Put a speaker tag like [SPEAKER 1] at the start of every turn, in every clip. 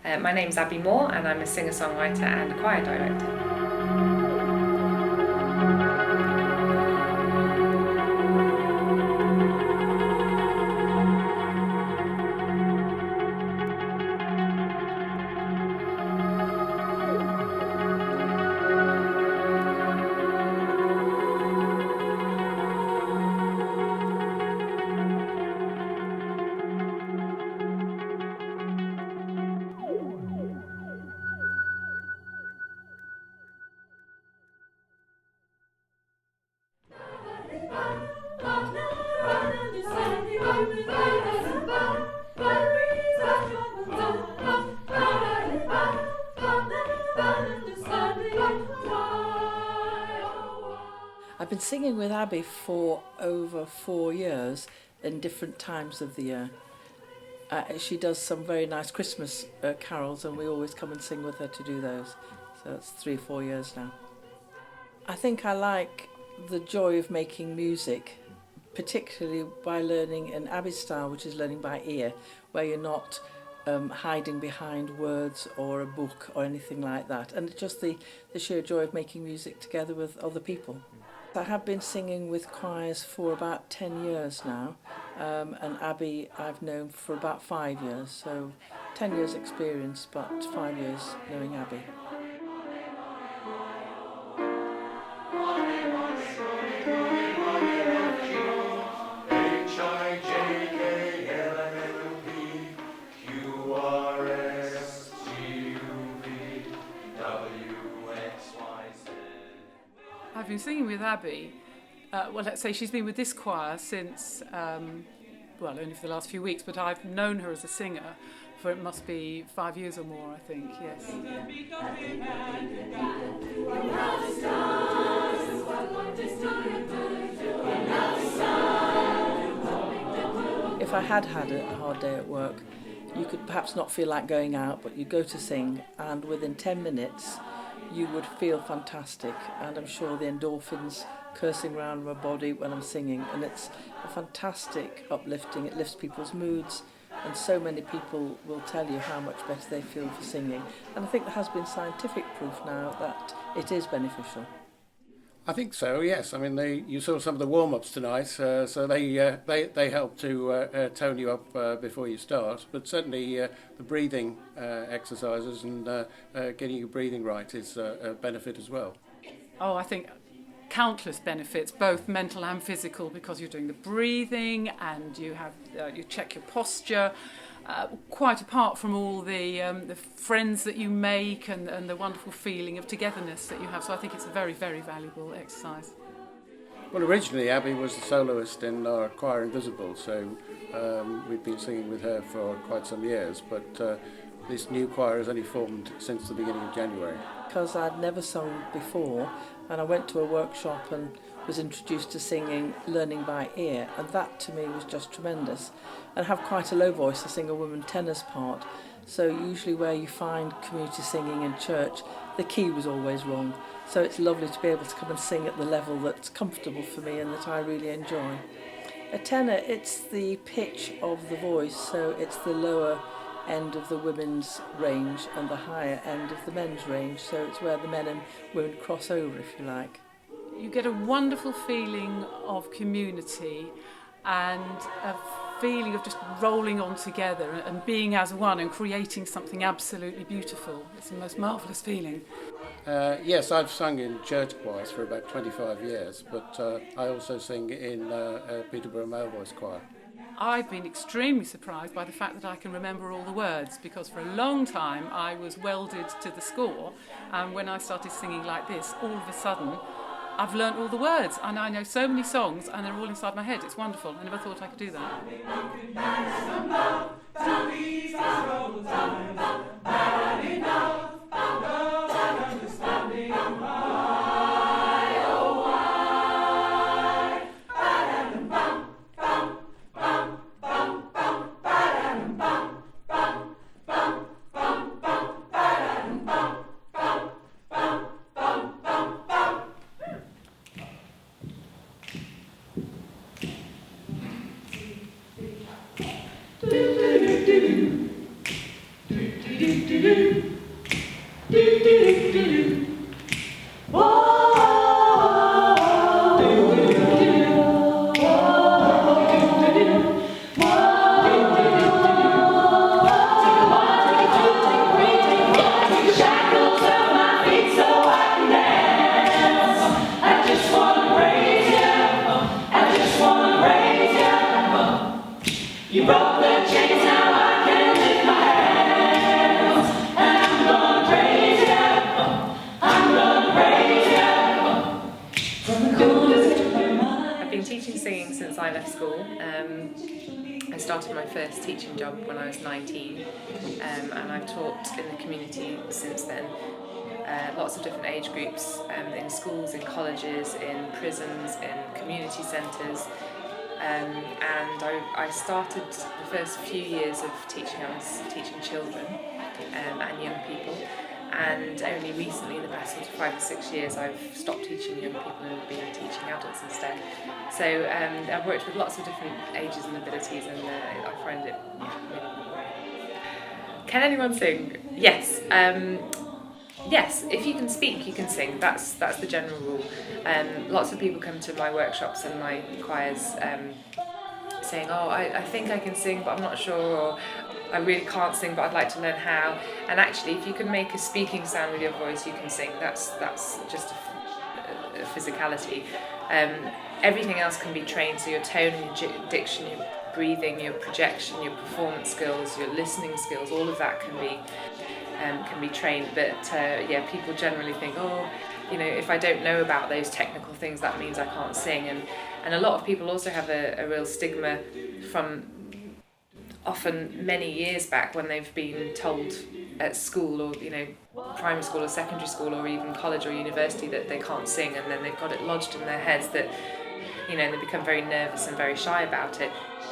[SPEAKER 1] My name's Abby Moore and I'm a singer-songwriter and a choir director.
[SPEAKER 2] I've been singing with Abby for over 4 years in different times of the year. She does some very nice Christmas carols and we always come and sing with her to do those. So that's 3 or 4 years now. I think I like the joy of making music, particularly by learning in Abby's style, which is learning by ear, where you're not hiding behind words or a book or anything like that. And it's just the sheer joy of making music together with other people. I have been singing with choirs for about 10 years now, and Abby I've known for about 5 years, so 10 years experience, but 5 years knowing Abby.
[SPEAKER 3] I've been singing with Abby, let's say she's been with this choir since, only for the last few weeks, but I've known her as a singer for it must be 5 years or more, I think, yes.
[SPEAKER 2] If I had a hard day at work, you could perhaps not feel like going out, but you go to sing, and within 10 minutes you would feel fantastic, and I'm sure the endorphins coursing around my body when I'm singing, and it's a fantastic uplifting. It lifts people's moods, and so many people will tell you how much better they feel for singing, and I think there has been scientific proof now that it is beneficial.
[SPEAKER 4] I think so, yes. I mean, you saw some of the warm-ups tonight, so they help to tone you up before you start. But certainly the breathing exercises and getting your breathing right is a benefit as well.
[SPEAKER 3] Oh, I think countless benefits, both mental and physical, because you're doing the breathing and you have you check your posture. Quite apart from all the friends that you make and the wonderful feeling of togetherness that you have. So I think it's a very, very valuable exercise.
[SPEAKER 4] Well, originally Abby was the soloist in our choir Invisible, so we've been singing with her for quite some years, but this new choir has only formed since the beginning of January.
[SPEAKER 2] Because I'd never sung before, and I went to a workshop and was introduced to singing, learning by ear, and that to me was just tremendous. And I have quite a low voice, I sing a woman tenor's part, so usually where you find community singing in church, the key was always wrong. So it's lovely to be able to come and sing at the level that's comfortable for me and that I really enjoy. A tenor, it's the pitch of the voice, so it's the lower end of the women's range and the higher end of the men's range, so it's where the men and women cross over, if you like.
[SPEAKER 3] You get a wonderful feeling of community and a feeling of just rolling on together and being as one and creating something absolutely beautiful. It's the most marvellous feeling.
[SPEAKER 4] Yes, I've sung in church choirs for about 25 years, but I also sing in Peterborough Male Voice Choir.
[SPEAKER 3] I've been extremely surprised by the fact that I can remember all the words, because for a long time I was welded to the score, and when I started singing like this, all of a sudden I've learnt all the words and I know so many songs and they're all inside my head. It's wonderful. I never thought I could do that.
[SPEAKER 5] Do do do do do.
[SPEAKER 1] I've been teaching singing since I left school. I started my first teaching job when I was 19, and I've taught in the community since then. Lots of different age groups, in schools, in colleges, in prisons, in community centres. And I started the first few years of teaching, I was teaching children and young people. And only recently, in the past 5 or 6 years, I've stopped teaching young people and been teaching adults instead. So I've worked with lots of different ages and abilities, and I find it really. Can anyone sing? Yes. Yes, if you can speak, you can sing. That's the general rule. Lots of people come to my workshops and my choirs saying, "Oh, I think I can sing, but I'm not sure," or "I really can't sing, but I'd like to learn how." And actually, if you can make a speaking sound with your voice, you can sing. That's just a physicality. Everything else can be trained. So your tone, your diction, your breathing, your projection, your performance skills, your listening skills, all of that can be trained. But people generally think, "Oh, if I don't know about those technical things, that means I can't sing." And a lot of people also have a real stigma from often many years back when they've been told at school or primary school or secondary school or even college or university that they can't sing, and then they've got it lodged in their heads that they become very nervous and very shy about it.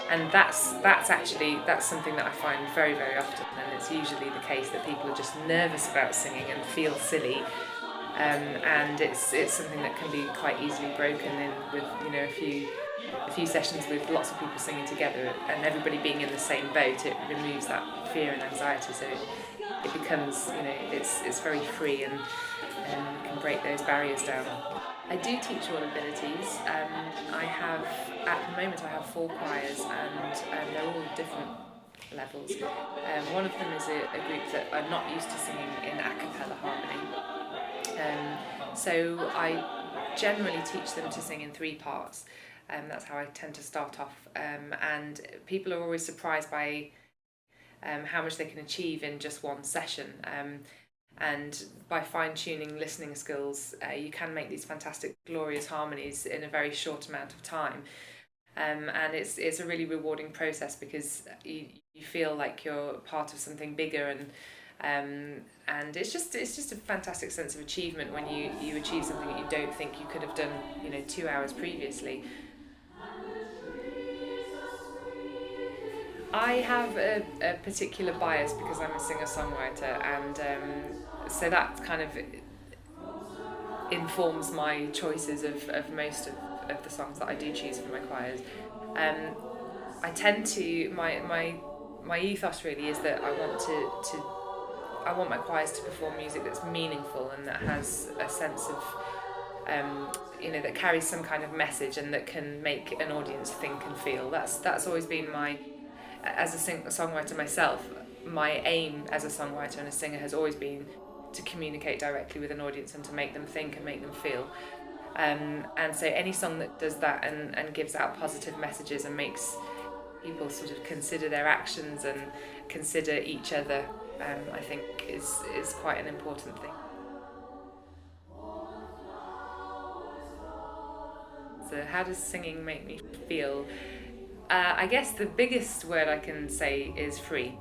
[SPEAKER 1] And that's something that I find very, very often, and it's usually the case that people are just nervous about singing and feel silly, and it's something that can be quite easily broken in with a few sessions with lots of people singing together and everybody being in the same boat. It removes that fear and anxiety, so it becomes it's very free and can break those barriers down. I do teach all abilities. At the moment I have 4 choirs, and they're all different levels. One of them is a group that are not used to singing in a cappella harmony. So I generally teach them to sing in 3 parts. That's how I tend to start off. And people are always surprised by how much they can achieve in just one session. And by fine-tuning listening skills, you can make these fantastic, glorious harmonies in a very short amount of time. And it's a really rewarding process because you feel like you're part of something bigger, and it's just a fantastic sense of achievement when you achieve something that you don't think you could have done 2 hours previously. I have a particular bias because I'm a singer-songwriter, and so that kind of informs my choices of most of the songs that I do choose for my choirs. I tend to my ethos really is that I want my choirs to perform music that's meaningful and that has a sense of that carries some kind of message and that can make an audience think and feel. That's always been as a songwriter myself, my aim as a songwriter and a singer has always been to communicate directly with an audience and to make them think and make them feel. And so any song that does that and gives out positive messages and makes people sort of consider their actions and consider each other, I think is quite an important thing. So how does singing make me feel? I guess the biggest word I can say is free.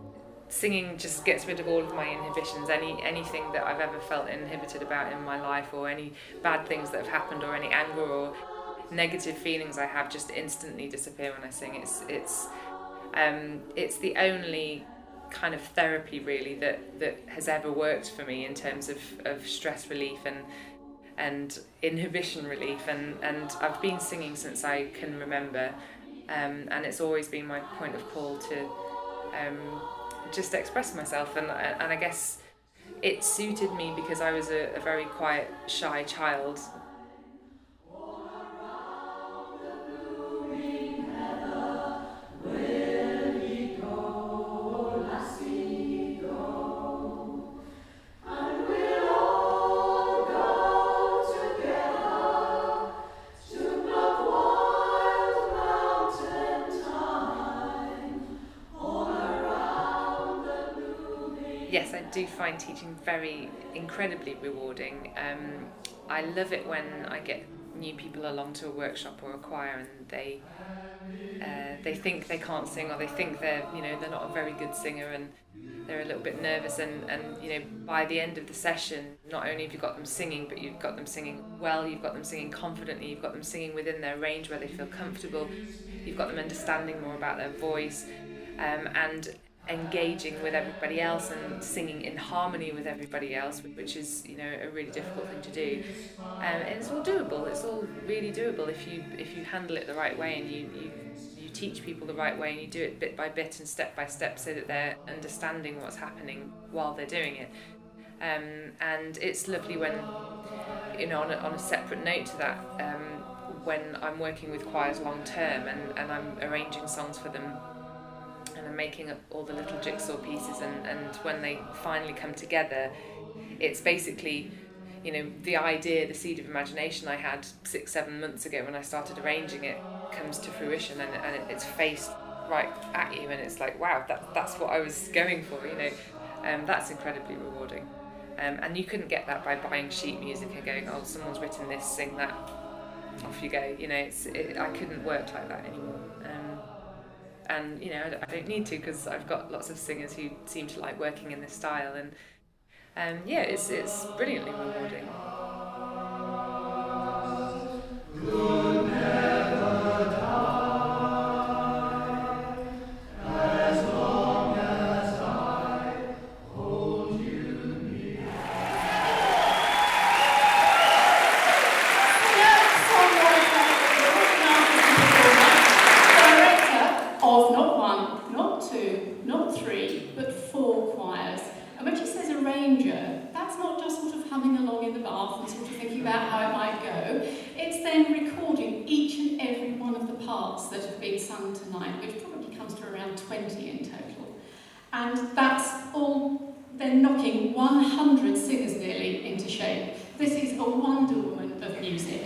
[SPEAKER 1] Singing just gets rid of all of my inhibitions. Anything that I've ever felt inhibited about in my life, or any bad things that have happened, or any anger or negative feelings I have, just instantly disappear when I sing. It's the only kind of therapy really that has ever worked for me in terms of stress relief and inhibition relief, and I've been singing since I can remember, and it's always been my point of call to just express myself, and I guess it suited me because I was a very quiet, shy child. Yes, I do find teaching incredibly rewarding. I love it when I get new people along to a workshop or a choir and they think they can't sing, or they think they're not a very good singer, and they're a little bit nervous, and by the end of the session, not only have you got them singing, but you've got them singing well, you've got them singing confidently, you've got them singing within their range where they feel comfortable, you've got them understanding more about their voice, and engaging with everybody else and singing in harmony with everybody else, which is a really difficult thing to do. And it's all doable. It's all really doable if you handle it the right way, and you teach people the right way, and you do it bit by bit and step by step, so that they're understanding what's happening while they're doing it. And it's lovely when, on a separate note to that, when I'm working with choirs long term and I'm arranging songs for them, and I'm making up all the little jigsaw pieces, and when they finally come together, it's basically, the idea, the seed of imagination I had 6-7 months ago when I started arranging it comes to fruition, and it's faced right at you, and it's like, wow, that's what I was going for, that's incredibly rewarding. And you couldn't get that by buying sheet music and going, oh, someone's written this, sing that, off you go. I couldn't work like that anymore. And I don't need to, because I've got lots of singers who seem to like working in this style, and it's brilliantly rewarding.
[SPEAKER 5] Of not one, not two, not three, but 4 choirs. And when she says arranger, that's not just sort of humming along in the bath and sort of thinking about how it might go. It's then recording each and every one of the parts that have been sung tonight, which probably comes to around 20 in total. And that's all then knocking 100 singers nearly into shape. This is a Wonder Woman of music.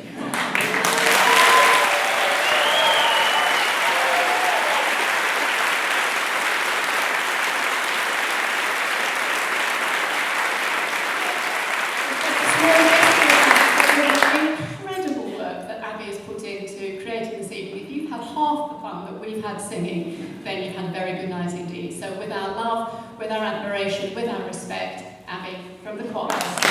[SPEAKER 5] We've had singing, then you've had very good night indeed. So with our love, with our admiration, with our respect, Abby from the choir.